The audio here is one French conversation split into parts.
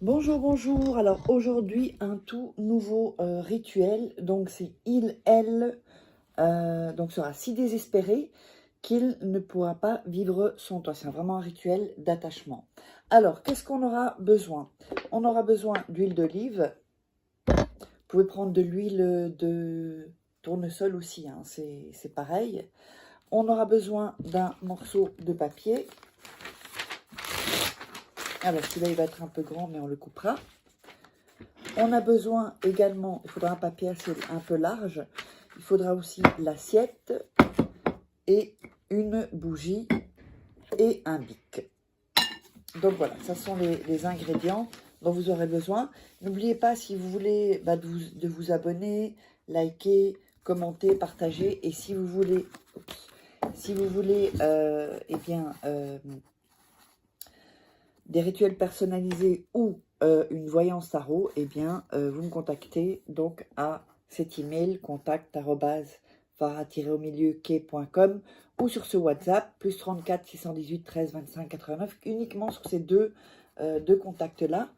Bonjour, bonjour. Alors aujourd'hui, un tout nouveau rituel. Donc c'est il, elle, donc sera si désespéré qu'il ne pourra pas vivre sans toi. C'est vraiment un rituel d'attachement. Alors, qu'est-ce qu'on aura besoin? On aura besoin d'huile d'olive. Vous pouvez prendre de l'huile de tournesol aussi, hein, c'est pareil. On aura besoin d'un morceau de papier. Alors celui-là, il va être un peu grand, mais on le coupera. On a besoin également, il faudra un papier assez un peu large. Il faudra aussi l'assiette et une bougie et un bic. Donc voilà, ça sont les ingrédients dont vous aurez besoin. N'oubliez pas, si vous voulez, de vous abonner, liker, commenter, partager. Et si vous voulez, des rituels personnalisés ou une voyance tarot, vous me contactez donc à cet email contact@farah-au-milieu-quai.com ou sur ce WhatsApp plus 34 618 13 25 89, uniquement sur ces deux contacts-là.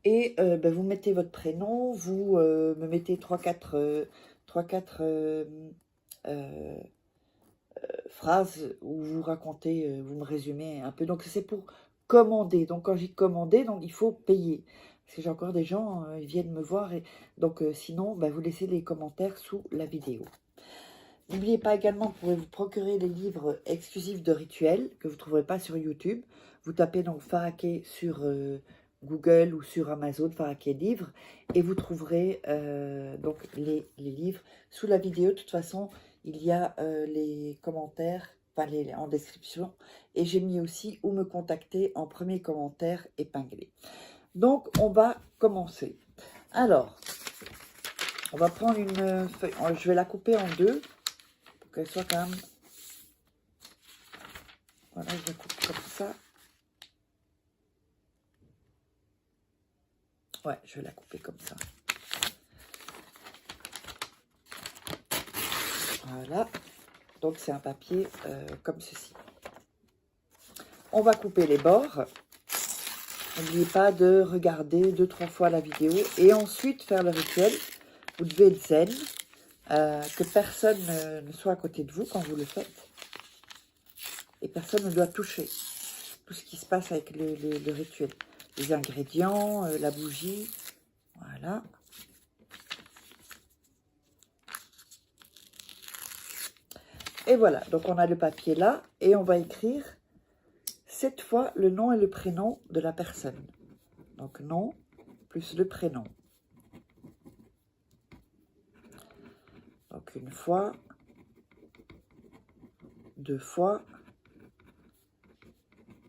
Et vous mettez votre prénom, vous me mettez 3-4 phrases où vous racontez, vous me résumez un peu. Donc c'est pour commander. Donc quand j'ai commandé, donc il faut payer. Parce que j'ai encore des gens, ils viennent me voir. Et donc sinon, vous laissez les commentaires sous la vidéo. N'oubliez pas également, vous pouvez vous procurer des livres exclusifs de rituels que vous ne trouverez pas sur YouTube. Vous tapez donc Farah Kay sur Google ou sur Amazon, Farah Kay livres, et vous trouverez donc les livres sous la vidéo. De toute façon, il y a les commentaires en description, et j'ai mis aussi où me contacter en premier commentaire épinglé. Donc, on va commencer. Alors, on va prendre une feuille, je vais la couper en deux, qu'elle soit quand même, voilà, je la coupe comme ça. Ouais, je vais la couper comme ça. Voilà, donc c'est un papier comme ceci. On va couper les bords. N'oubliez pas de regarder 2-3 fois la vidéo et ensuite faire le rituel. Vous devez être zen, que personne ne soit à côté de vous quand vous le faites. Et personne ne doit toucher tout ce qui se passe avec le rituel. Les ingrédients, la bougie, voilà. Et voilà, donc on a le papier là et on va écrire 7 fois le nom et le prénom de la personne. Donc nom plus le prénom. Donc une fois, 2 fois.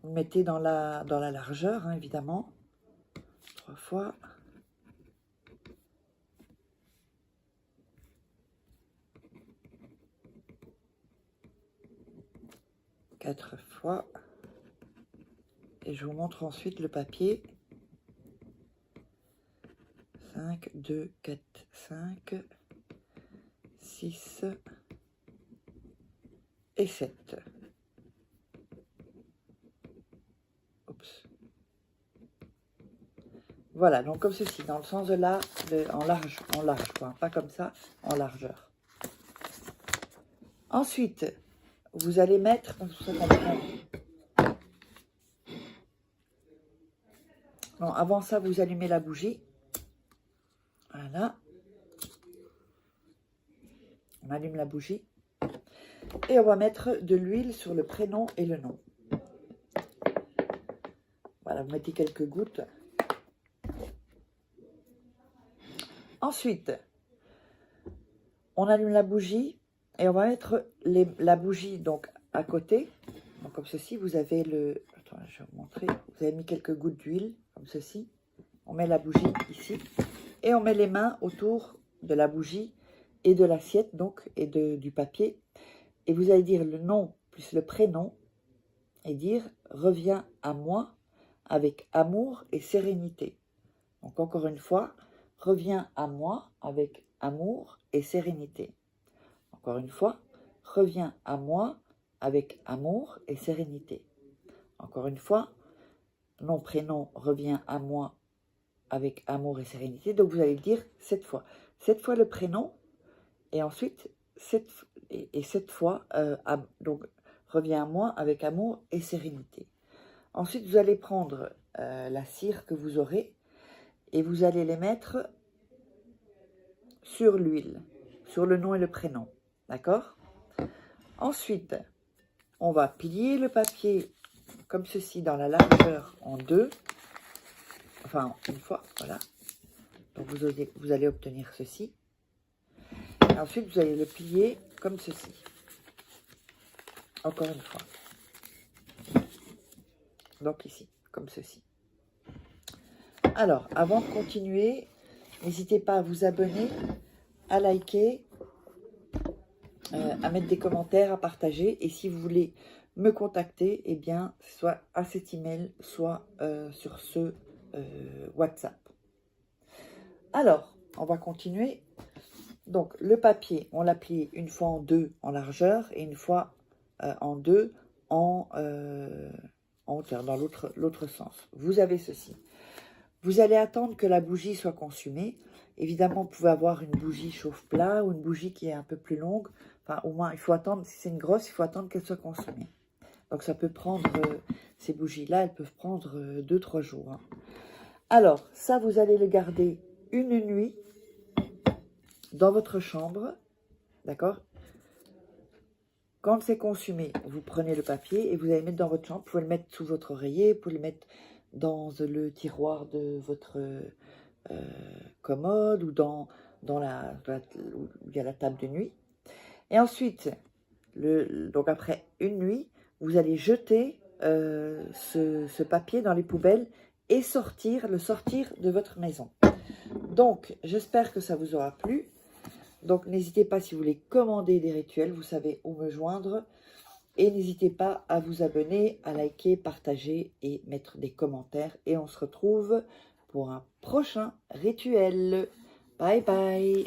Vous mettez dans la largeur, hein, évidemment. 3 fois. 4 fois. Et je vous montre ensuite le papier. 5, 2, 4, 5, 6 et 7. Oups. Voilà, donc comme ceci, dans le sens de là, en large quoi, pas comme ça, en largeur. Ensuite, vous allez mettre, non, avant ça, vous allumez la bougie. Voilà. On allume la bougie. Et on va mettre de l'huile sur le prénom et le nom. Voilà, vous mettez quelques gouttes. Ensuite, on allume la bougie et on va mettre la bougie donc à côté. Donc comme ceci, vous avez le... Attends, je vais vous montrer. Vous avez mis quelques gouttes d'huile, comme ceci. On met la bougie ici. Et on met les mains autour de la bougie et de l'assiette, donc, et du papier. Et vous allez dire le nom plus le prénom et dire « Reviens à moi avec amour et sérénité ». Donc encore une fois, « Reviens à moi avec amour et sérénité ». Encore une fois, « Reviens à moi avec amour et sérénité ». Encore une fois, nom, prénom, reviens à moi avec amour et sérénité. Donc, vous allez le dire 7 fois. 7 fois le prénom, et ensuite, 7 fois, donc, reviens à moi avec amour et sérénité. Ensuite, vous allez prendre la cire que vous aurez, et vous allez les mettre sur l'huile, sur le nom et le prénom. D'accord? Ensuite, on va plier le papier comme ceci dans la largeur en deux. Enfin, une fois, voilà. Donc, vous allez obtenir ceci. Et ensuite, vous allez le plier comme ceci. Encore une fois. Donc, ici, comme ceci. Alors, avant de continuer, n'hésitez pas à vous abonner, à liker, à mettre des commentaires, à partager. Et si vous voulez me contacter, eh bien, soit à cet email, soit sur ce WhatsApp. Alors, on va continuer. Donc, le papier, on l'a plié une fois en deux en largeur et une fois en deux en hauteur, dans l'autre sens. Vous avez ceci. Vous allez attendre que la bougie soit consumée. Évidemment, vous pouvez avoir une bougie chauffe-plat ou une bougie qui est un peu plus longue. Enfin, au moins, il faut attendre, si c'est une grosse, il faut attendre qu'elle soit consumée. Donc, ça peut prendre, ces bougies-là, elles peuvent prendre 2-3 jours. Hein. Alors, ça, vous allez le garder une nuit dans votre chambre. D'accord? Quand c'est consumé, vous prenez le papier et vous allez le mettre dans votre chambre. Vous pouvez le mettre sous votre oreiller, vous pouvez le mettre dans le tiroir de votre commode ou où il y a la table de nuit. Et ensuite, donc après une nuit, vous allez jeter ce papier dans les poubelles et le sortir de votre maison. Donc, j'espère que ça vous aura plu. Donc, n'hésitez pas, si vous voulez commander des rituels, vous savez où me joindre. Et n'hésitez pas à vous abonner, à liker, partager et mettre des commentaires. Et on se retrouve pour un prochain rituel. Bye bye.